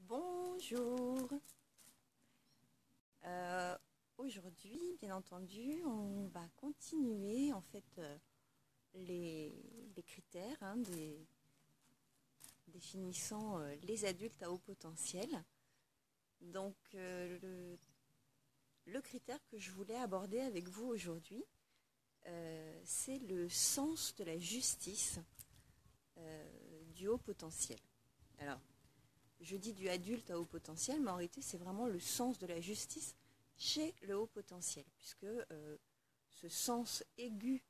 Bonjour. Aujourd'hui, bien entendu, on va continuer en fait les critères définissant les adultes à haut potentiel. Donc, le critère que je voulais aborder avec vous aujourd'hui, c'est le sens de la justice du haut potentiel. Alors, je dis du adulte à haut potentiel, mais en réalité, c'est vraiment le sens de la justice chez le haut potentiel, puisque ce sens aigu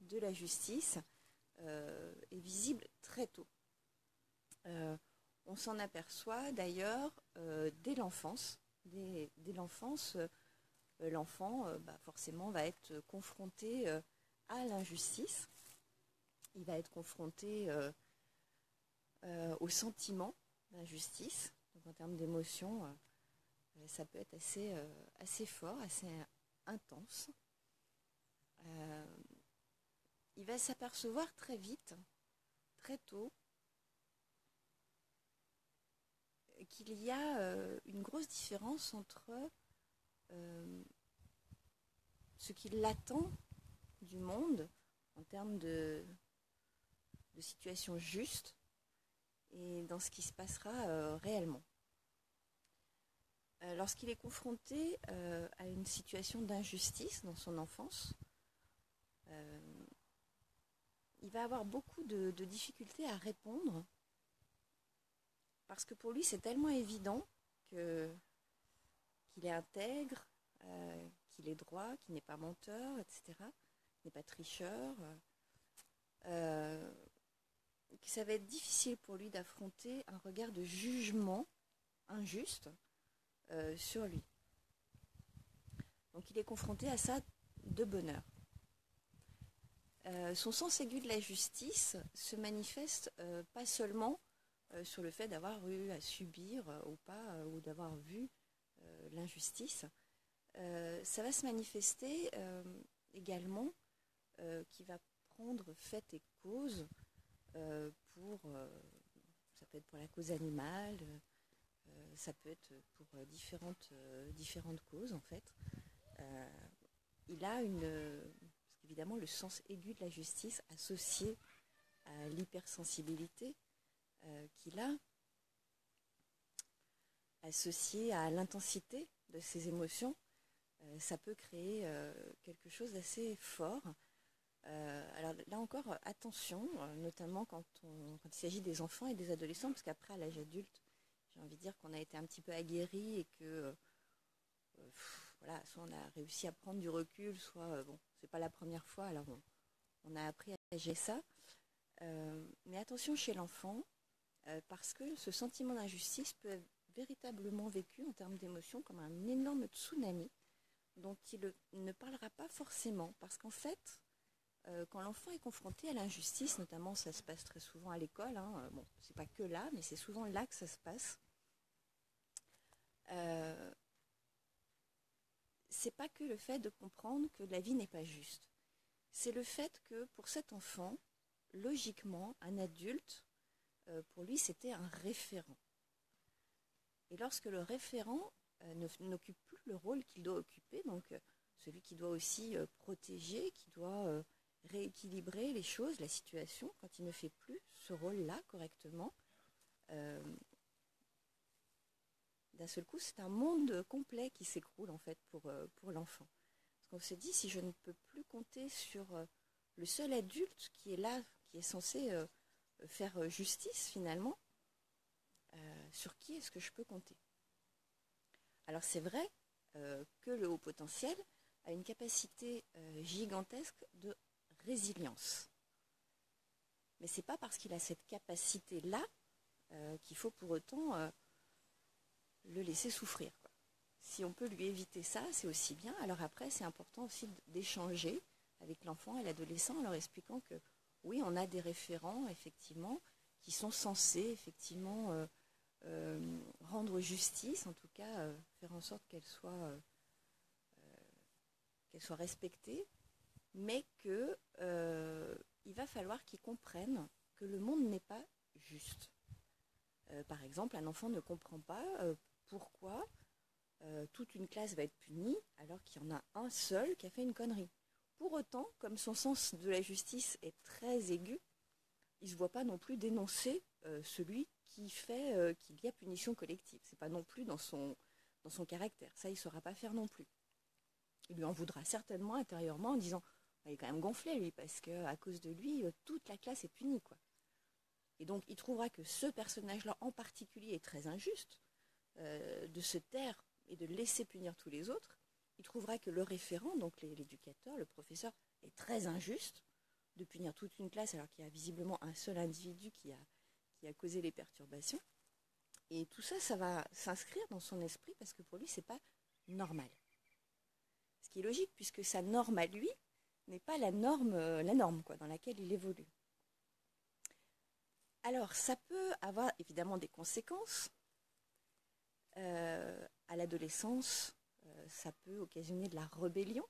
de la justice est visible très tôt. On s'en aperçoit d'ailleurs dès l'enfance. Dès l'enfance, l'enfant forcément va être confronté à l'injustice. Il va être confronté au sentiment d'injustice. Donc en termes d'émotion, ça peut être assez fort, assez intense. Il va s'apercevoir très vite, très tôt, qu'il y a une grosse différence entre ce qu'il attend du monde en termes de situation juste et dans ce qui se passera réellement. Lorsqu'il est confronté à une situation d'injustice dans son enfance, il va avoir beaucoup de difficultés à répondre parce que pour lui c'est tellement évident qu'il est intègre, qu'il est droit, qu'il n'est pas menteur, etc., qu'il n'est pas tricheur, que ça va être difficile pour lui d'affronter un regard de jugement injuste sur lui. Donc il est confronté à ça de bonne heure. Son sens aigu de la justice se manifeste pas seulement sur le fait d'avoir eu à subir ou pas, ou d'avoir vu l'injustice. Ça va se manifester également qui va prendre fait et cause ça peut être pour la cause animale, ça peut être pour différentes causes en fait. Il a parce qu'évidemment le sens aigu de la justice associé à l'hypersensibilité qu'il a, associé à l'intensité de ses émotions, ça peut créer quelque chose d'assez fort. Alors là encore, attention, notamment quand il s'agit des enfants et des adolescents, parce qu'après, à l'âge adulte, j'ai envie de dire qu'on a été un petit peu aguerri et que voilà, soit on a réussi à prendre du recul, soit bon, c'est pas la première fois, alors on a appris à gérer ça. Mais attention chez l'enfant, parce que ce sentiment d'injustice peut être véritablement vécu en termes d'émotion comme un énorme tsunami dont il ne parlera pas forcément, parce qu'en fait, quand l'enfant est confronté à l'injustice, notamment ça se passe très souvent à l'école, bon, c'est pas que là, mais c'est souvent là que ça se passe, c'est pas que le fait de comprendre que la vie n'est pas juste, c'est le fait que pour cet enfant, logiquement, un adulte, pour lui, c'était un référent. Et lorsque le référent n'occupe plus le rôle qu'il doit occuper, donc celui qui doit aussi protéger, qui doit rééquilibrer les choses, la situation, quand il ne fait plus ce rôle-là correctement, d'un seul coup, c'est un monde complet qui s'écroule en fait pour l'enfant. Parce qu'on se dit, si je ne peux plus compter sur le seul adulte qui est là, qui est censé faire justice finalement, sur qui est-ce que je peux compter? Alors c'est vrai que le haut potentiel a une capacité gigantesque de résilience. Mais ce n'est pas parce qu'il a cette capacité-là qu'il faut pour autant le laisser souffrir, quoi. Si on peut lui éviter ça, c'est aussi bien. Alors après, c'est important aussi d'échanger avec l'enfant et l'adolescent en leur expliquant que oui, on a des référents, effectivement, qui sont censés, effectivement, rendre justice, en tout cas, faire en sorte qu'elle soit respectée, mais qu'il va falloir qu'ils comprennent que le monde n'est pas juste. Par exemple, un enfant ne comprend pas pourquoi toute une classe va être punie alors qu'il y en a un seul qui a fait une connerie. Pour autant, comme son sens de la justice est très aigu, il ne se voit pas non plus dénoncer celui qui fait qu'il y a punition collective. C'est pas non plus dans son caractère. Ça, il ne saura pas faire non plus. Il lui en voudra certainement intérieurement en disant il est quand même gonflé lui, parce qu'à cause de lui, toute la classe est punie, quoi. Et donc, il trouvera que ce personnage-là en particulier est très injuste, de se taire et de laisser punir tous les autres. Il trouvera que le référent, donc l'éducateur, le professeur, est très injuste de punir toute une classe alors qu'il y a visiblement un seul individu qui a causé les perturbations. Et tout ça, ça va s'inscrire dans son esprit parce que pour lui, c'est pas normal. Ce qui est logique puisque sa norme à lui n'est pas la norme quoi, dans laquelle il évolue. Alors, ça peut avoir évidemment des conséquences. À l'adolescence, ça peut occasionner de la rébellion,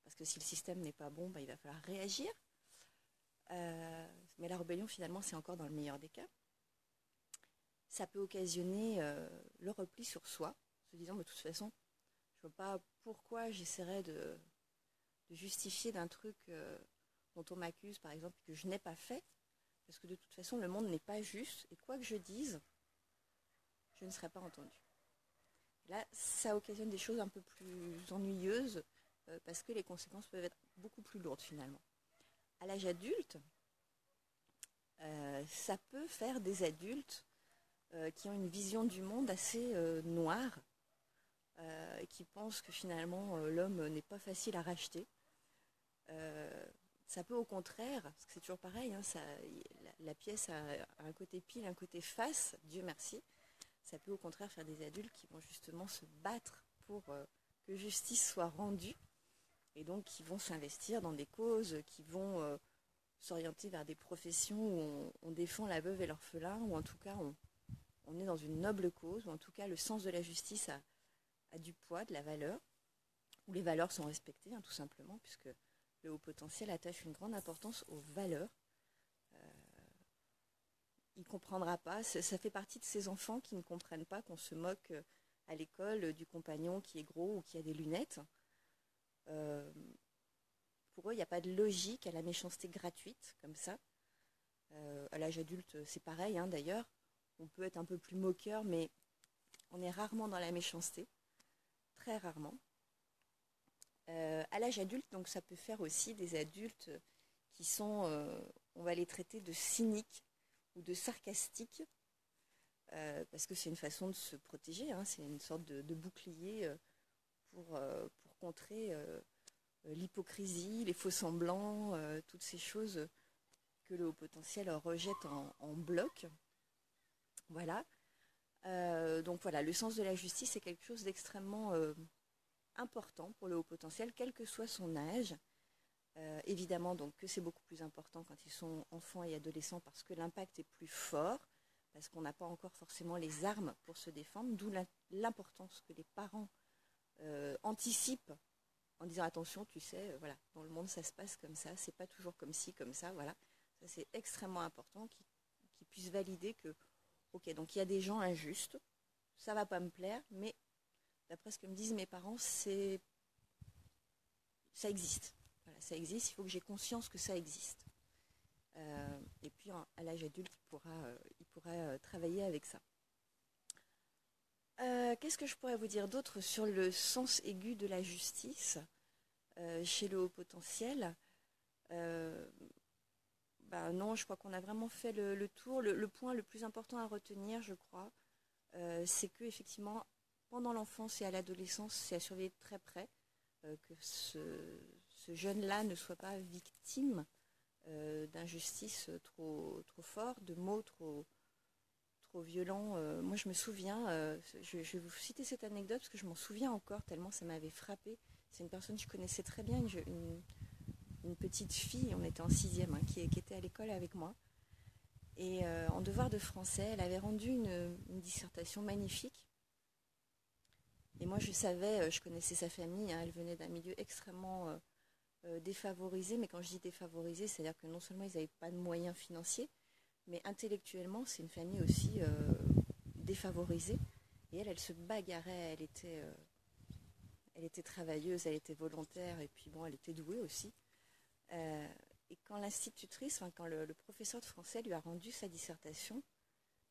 parce que si le système n'est pas bon, il va falloir réagir. Mais la rébellion, finalement, c'est encore dans le meilleur des cas. Ça peut occasionner le repli sur soi, se disant, de toute façon, je ne vois pas pourquoi j'essaierais de justifier d'un truc dont on m'accuse, par exemple, que je n'ai pas fait, parce que de toute façon, le monde n'est pas juste, et quoi que je dise, je ne serai pas entendue. Là, ça occasionne des choses un peu plus ennuyeuses, parce que les conséquences peuvent être beaucoup plus lourdes, finalement. À l'âge adulte, ça peut faire des adultes qui ont une vision du monde assez noire, qui pensent que finalement l'homme n'est pas facile à racheter. Ça peut au contraire, parce que c'est toujours pareil, hein, la pièce a un côté pile, un côté face, Dieu merci. Ça peut au contraire faire des adultes qui vont justement se battre pour que justice soit rendue, et donc qui vont s'investir dans des causes, qui vont s'orienter vers des professions où on défend la veuve et l'orphelin, ou en tout cas on est dans une noble cause, ou en tout cas le sens de la justice a du poids, de la valeur, où les valeurs sont respectées, hein, tout simplement, puisque le haut potentiel attache une grande importance aux valeurs. Il ne comprendra pas, ça fait partie de ces enfants qui ne comprennent pas qu'on se moque à l'école du compagnon qui est gros ou qui a des lunettes. Pour eux, il n'y a pas de logique à la méchanceté gratuite, comme ça. À l'âge adulte, c'est pareil, hein, d'ailleurs. On peut être un peu plus moqueur, mais on est rarement dans la méchanceté. Très rarement. À l'âge adulte, donc, ça peut faire aussi des adultes qui sont, on va les traiter de cyniques ou de sarcastiques, parce que c'est une façon de se protéger, hein, c'est une sorte de bouclier pour contrer l'hypocrisie, les faux-semblants, toutes ces choses que le haut potentiel rejette en bloc. Voilà. Donc voilà, le sens de la justice est quelque chose d'extrêmement important pour le haut potentiel, quel que soit son âge. Évidemment, donc, que c'est beaucoup plus important quand ils sont enfants et adolescents parce que l'impact est plus fort, parce qu'on n'a pas encore forcément les armes pour se défendre, d'où l'importance que les parents anticipent en disant attention, tu sais, voilà, dans le monde ça se passe comme ça, c'est pas toujours comme ci, comme ça, voilà. Ça c'est extrêmement important qu'ils puissent valider que, ok, donc il y a des gens injustes, ça va pas me plaire, mais d'après ce que me disent mes parents, ça existe. Voilà, ça existe, il faut que j'ai conscience que ça existe. Et puis à l'âge adulte, il pourra travailler avec ça. Qu'est-ce que je pourrais vous dire d'autre sur le sens aigu de la justice chez le haut potentiel? Non, je crois qu'on a vraiment fait le tour. Le point le plus important à retenir, je crois, c'est que effectivement, pendant l'enfance et à l'adolescence, c'est à surveiller de très près que ce jeune-là ne soit pas victime d'injustices trop fortes, de mots trop violents. Moi, je me souviens, je vais vous citer cette anecdote parce que je m'en souviens encore tellement ça m'avait frappée. C'est une personne que je connaissais très bien, une petite fille, on était en 6e, hein, qui était à l'école avec moi. Et en devoir de français, elle avait rendu une dissertation magnifique. Et moi, je savais, je connaissais sa famille, hein, elle venait d'un milieu extrêmement défavorisé. Mais quand je dis défavorisé, c'est-à-dire que non seulement ils n'avaient pas de moyens financiers, mais intellectuellement, c'est une famille aussi défavorisée. Et elle se bagarrait, elle était travailleuse, elle était volontaire, et puis bon, elle était douée aussi. Et quand l'institutrice, enfin, quand le professeur de français lui a rendu sa dissertation,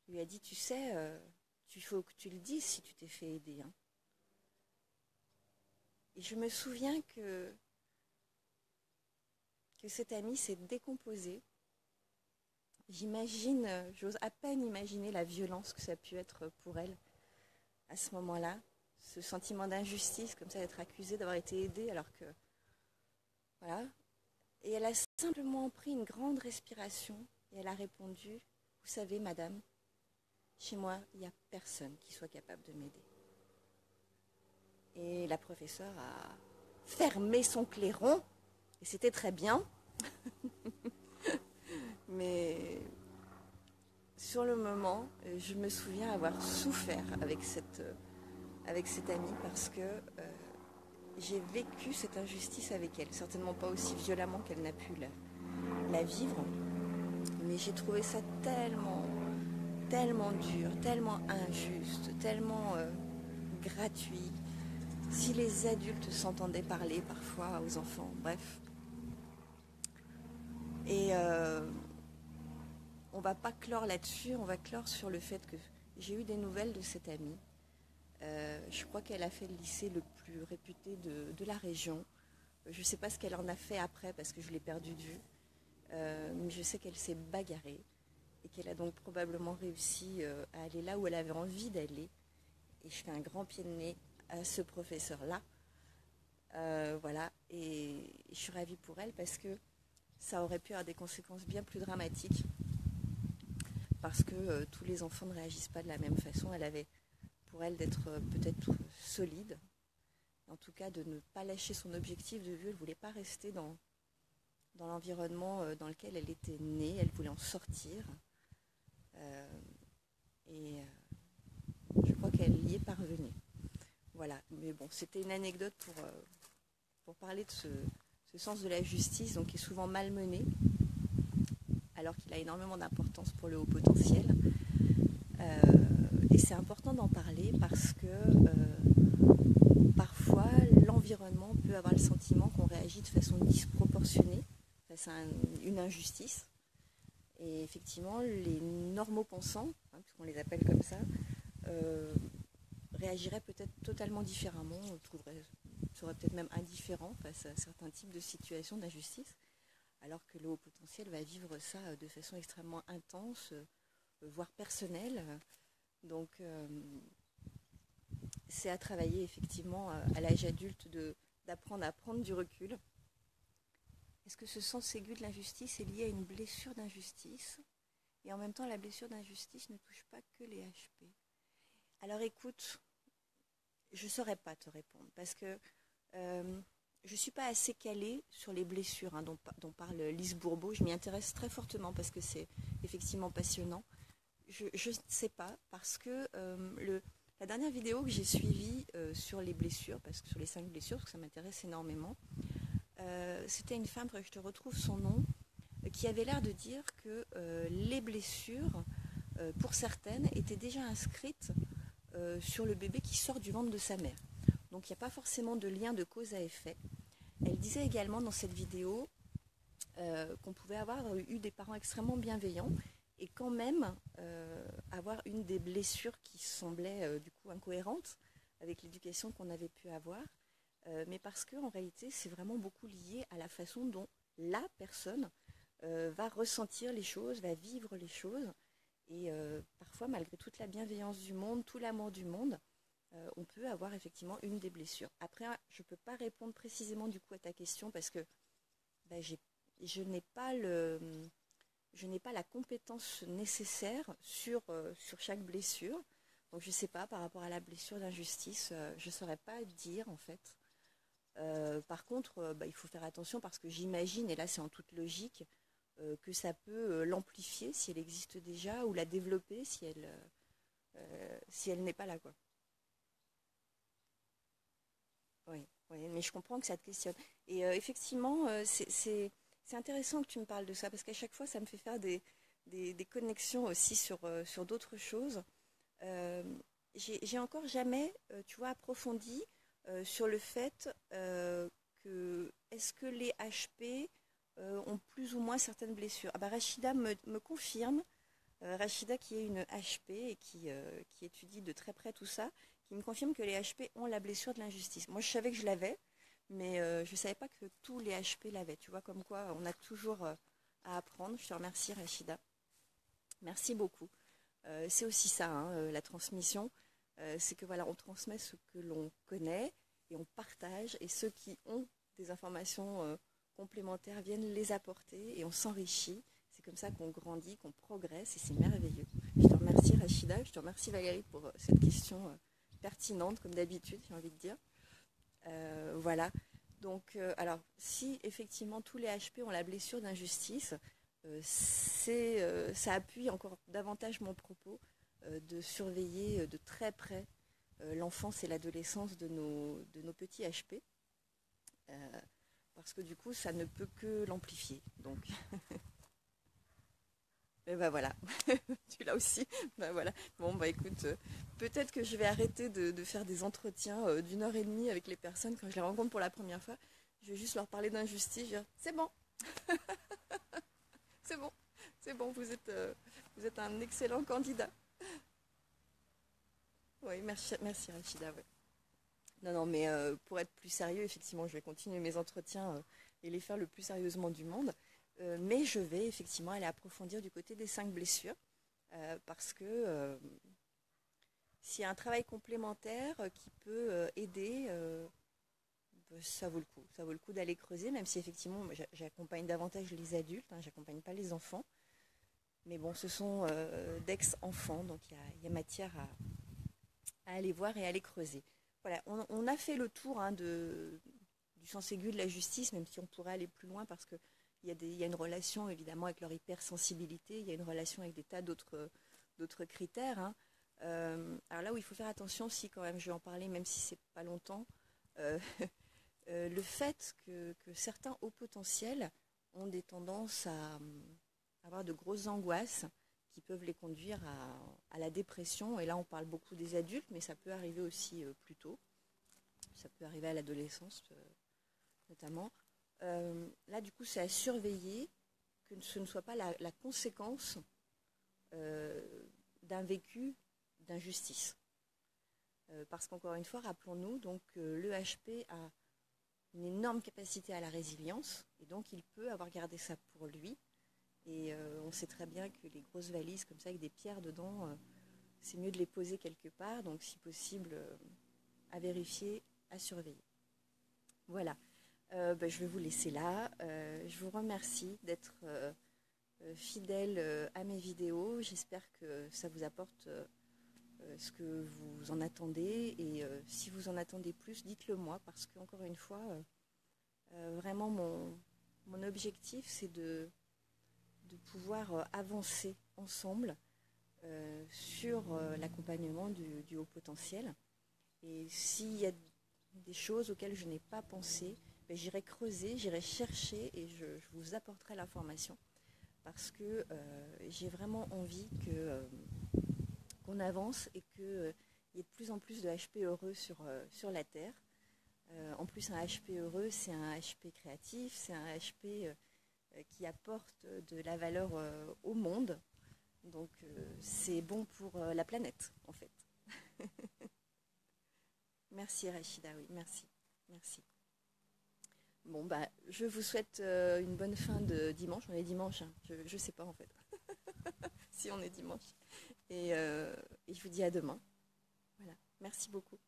lui a dit, tu sais, il faut que tu le dises si tu t'es fait aider. Hein. Et je me souviens que cette amie s'est décomposée. J'ose à peine imaginer la violence que ça a pu être pour elle à ce moment-là. Ce sentiment d'injustice, comme ça, d'être accusée d'avoir été aidée, alors que... Voilà. Et elle a simplement pris une grande respiration et elle a répondu, vous savez, madame, chez moi, il n'y a personne qui soit capable de m'aider. Et la professeure a fermé son clairon, et c'était très bien. Mais sur le moment, je me souviens avoir souffert avec cette amie parce que j'ai vécu cette injustice avec elle. Certainement pas aussi violemment qu'elle n'a pu la vivre, mais j'ai trouvé ça tellement dur, tellement injuste, tellement gratuit. Si les adultes s'entendaient parler parfois aux enfants, bref. Et on va pas clore là-dessus, on va clore sur le fait que j'ai eu des nouvelles de cette amie. Je crois qu'elle a fait le lycée le plus réputé de la région. Je ne sais pas ce qu'elle en a fait après parce que je l'ai perdue de vue. Mais je sais qu'elle s'est bagarrée et qu'elle a donc probablement réussi à aller là où elle avait envie d'aller. Et je fais un grand pied de nez à ce professeur-là. Voilà, et je suis ravie pour elle parce que ça aurait pu avoir des conséquences bien plus dramatiques parce que tous les enfants ne réagissent pas de la même façon. Elle avait pour elle d'être peut-être solide, en tout cas de ne pas lâcher son objectif de vue. Elle ne voulait pas rester dans l'environnement dans lequel elle était née, elle voulait en sortir. Et je crois qu'elle y est parvenue. Voilà, mais bon, c'était une anecdote pour parler de ce sens de la justice, donc qui est souvent malmené, alors qu'il a énormément d'importance pour le haut potentiel. Et c'est important d'en parler parce que parfois l'environnement peut avoir le sentiment qu'on réagit de façon disproportionnée face à une injustice. Et effectivement, les normaux-pensants, hein, puisqu'on les appelle comme ça, réagiraient peut-être totalement différemment, seraient peut-être même indifférents face à certains types de situations d'injustice, alors que le haut potentiel va vivre ça de façon extrêmement intense, voire personnelle. Donc, c'est à travailler effectivement à l'âge adulte d'apprendre à prendre du recul. Est-ce que ce sens aigu de l'injustice est lié à une blessure d'injustice? Et en même temps, la blessure d'injustice ne touche pas que les HP. Alors écoute, je ne saurais pas te répondre parce que je ne suis pas assez calée sur les blessures dont parle Lise Bourbeau. Je m'y intéresse très fortement parce que c'est effectivement passionnant. Je ne sais pas parce que la dernière vidéo que j'ai suivie sur les blessures, sur les 5 blessures, parce que ça m'intéresse énormément, c'était une femme, je te retrouve son nom, qui avait l'air de dire que les blessures, pour certaines, étaient déjà inscrites sur le bébé qui sort du ventre de sa mère. Donc il n'y a pas forcément de lien de cause à effet. Elle disait également dans cette vidéo qu'on pouvait avoir eu des parents extrêmement bienveillants et quand même avoir une des blessures qui semblait du coup incohérente avec l'éducation qu'on avait pu avoir, mais parce qu'en réalité c'est vraiment beaucoup lié à la façon dont la personne va ressentir les choses, va vivre les choses, et parfois malgré toute la bienveillance du monde, tout l'amour du monde, on peut avoir effectivement une des blessures. Après, je ne peux pas répondre précisément du coup à ta question parce que je n'ai pas la compétence nécessaire sur chaque blessure. Donc je ne sais pas, par rapport à la blessure d'injustice, je ne saurais pas dire en fait. Par contre, il faut faire attention parce que j'imagine, et là c'est en toute logique, que ça peut l'amplifier si elle existe déjà ou la développer si elle n'est pas là, quoi. Oui, oui, mais je comprends que ça te questionne. Et effectivement, c'est intéressant que tu me parles de ça, parce qu'à chaque fois, ça me fait faire des connexions aussi sur d'autres choses. euh, j'ai encore jamais, tu vois, approfondi sur le fait que est-ce que les HP ont plus ou moins certaines blessures. Ah bah, Rachida me confirme, Rachida qui est une HP et qui étudie de très près tout ça, qui me confirme que les HP ont la blessure de l'injustice. Moi, je savais que je l'avais, mais je ne savais pas que tous les HP l'avaient. Tu vois, comme quoi on a toujours à apprendre. Je te remercie, Rachida. Merci beaucoup. C'est aussi ça, hein, la transmission. C'est que voilà, on transmet ce que l'on connaît et on partage. Et ceux qui ont des informations complémentaires viennent les apporter et on s'enrichit. C'est comme ça qu'on grandit, qu'on progresse et c'est merveilleux. Je te remercie Rachida, je te remercie Valérie pour cette question pertinente comme d'habitude, j'ai envie de dire. Voilà. Donc, alors, si effectivement tous les HP ont la blessure d'injustice, ça appuie encore davantage mon propos de surveiller de très près l'enfance et l'adolescence de nos petits HP, euh, parce que du coup, ça ne peut que l'amplifier. Donc, et ben voilà, tu l'as aussi. Ben voilà. Bon, bah écoute, peut-être que je vais arrêter de faire des entretiens d'1 heure et demie avec les personnes quand je les rencontre pour la première fois. Je vais juste leur parler d'injustice. Je vais dire, c'est bon, c'est bon, c'est bon, vous êtes un excellent candidat. Oui, merci, merci Rachida. Ouais. Non, non, mais pour être plus sérieux, effectivement, je vais continuer mes entretiens et les faire le plus sérieusement du monde. Mais je vais effectivement aller approfondir du côté des 5 blessures. Parce que s'il y a un travail complémentaire qui peut aider, ça vaut le coup. Ça vaut le coup d'aller creuser, même si effectivement j'accompagne davantage les adultes, hein, j'accompagne pas les enfants. Mais bon, ce sont d'ex-enfants, donc il y a matière à aller voir et à aller creuser. Voilà, on a fait le tour hein, du sens aigu de la justice, même si on pourrait aller plus loin parce que il y a une relation évidemment avec leur hypersensibilité, il y a une relation avec des tas d'autres critères. Hein. Alors là où il faut faire attention aussi quand même, je vais en parler même si c'est pas longtemps, euh, le fait que certains hauts potentiels ont des tendances à avoir de grosses angoisses qui peuvent les conduire à la dépression. Et là, on parle beaucoup des adultes, mais ça peut arriver aussi plus tôt. Ça peut arriver à l'adolescence notamment. Là, du coup, c'est à surveiller que ce ne soit pas la conséquence euh, d'un vécu d'injustice. Parce qu'encore une fois, rappelons-nous, donc le HP a une énorme capacité à la résilience, et donc il peut avoir gardé ça pour lui. Et on sait très bien que les grosses valises comme ça avec des pierres dedans, c'est mieux de les poser quelque part, donc si possible, à vérifier, à surveiller. Voilà. Ben, je vais vous laisser là. Je vous remercie d'être fidèle à mes vidéos. J'espère que ça vous apporte ce que vous en attendez. Et si vous en attendez plus, dites-le moi, parce qu'encore une fois, vraiment mon objectif, c'est de pouvoir avancer ensemble sur l'accompagnement du haut potentiel. Et s'il y a des choses auxquelles je n'ai pas pensé, ben, j'irai creuser, j'irai chercher et je vous apporterai l'information parce que j'ai vraiment envie qu'on avance et qu'il y ait de plus en plus de HP heureux sur la Terre. En plus, un HP heureux, c'est un HP créatif, c'est un HP qui apporte de la valeur au monde. Donc, c'est bon pour la planète, en fait. Merci Rachida, oui, merci. Merci. Bon, bah, je vous souhaite une bonne fin de dimanche. On est dimanche, hein. Je sais pas en fait si on est dimanche. Et je vous dis à demain. Voilà, merci beaucoup.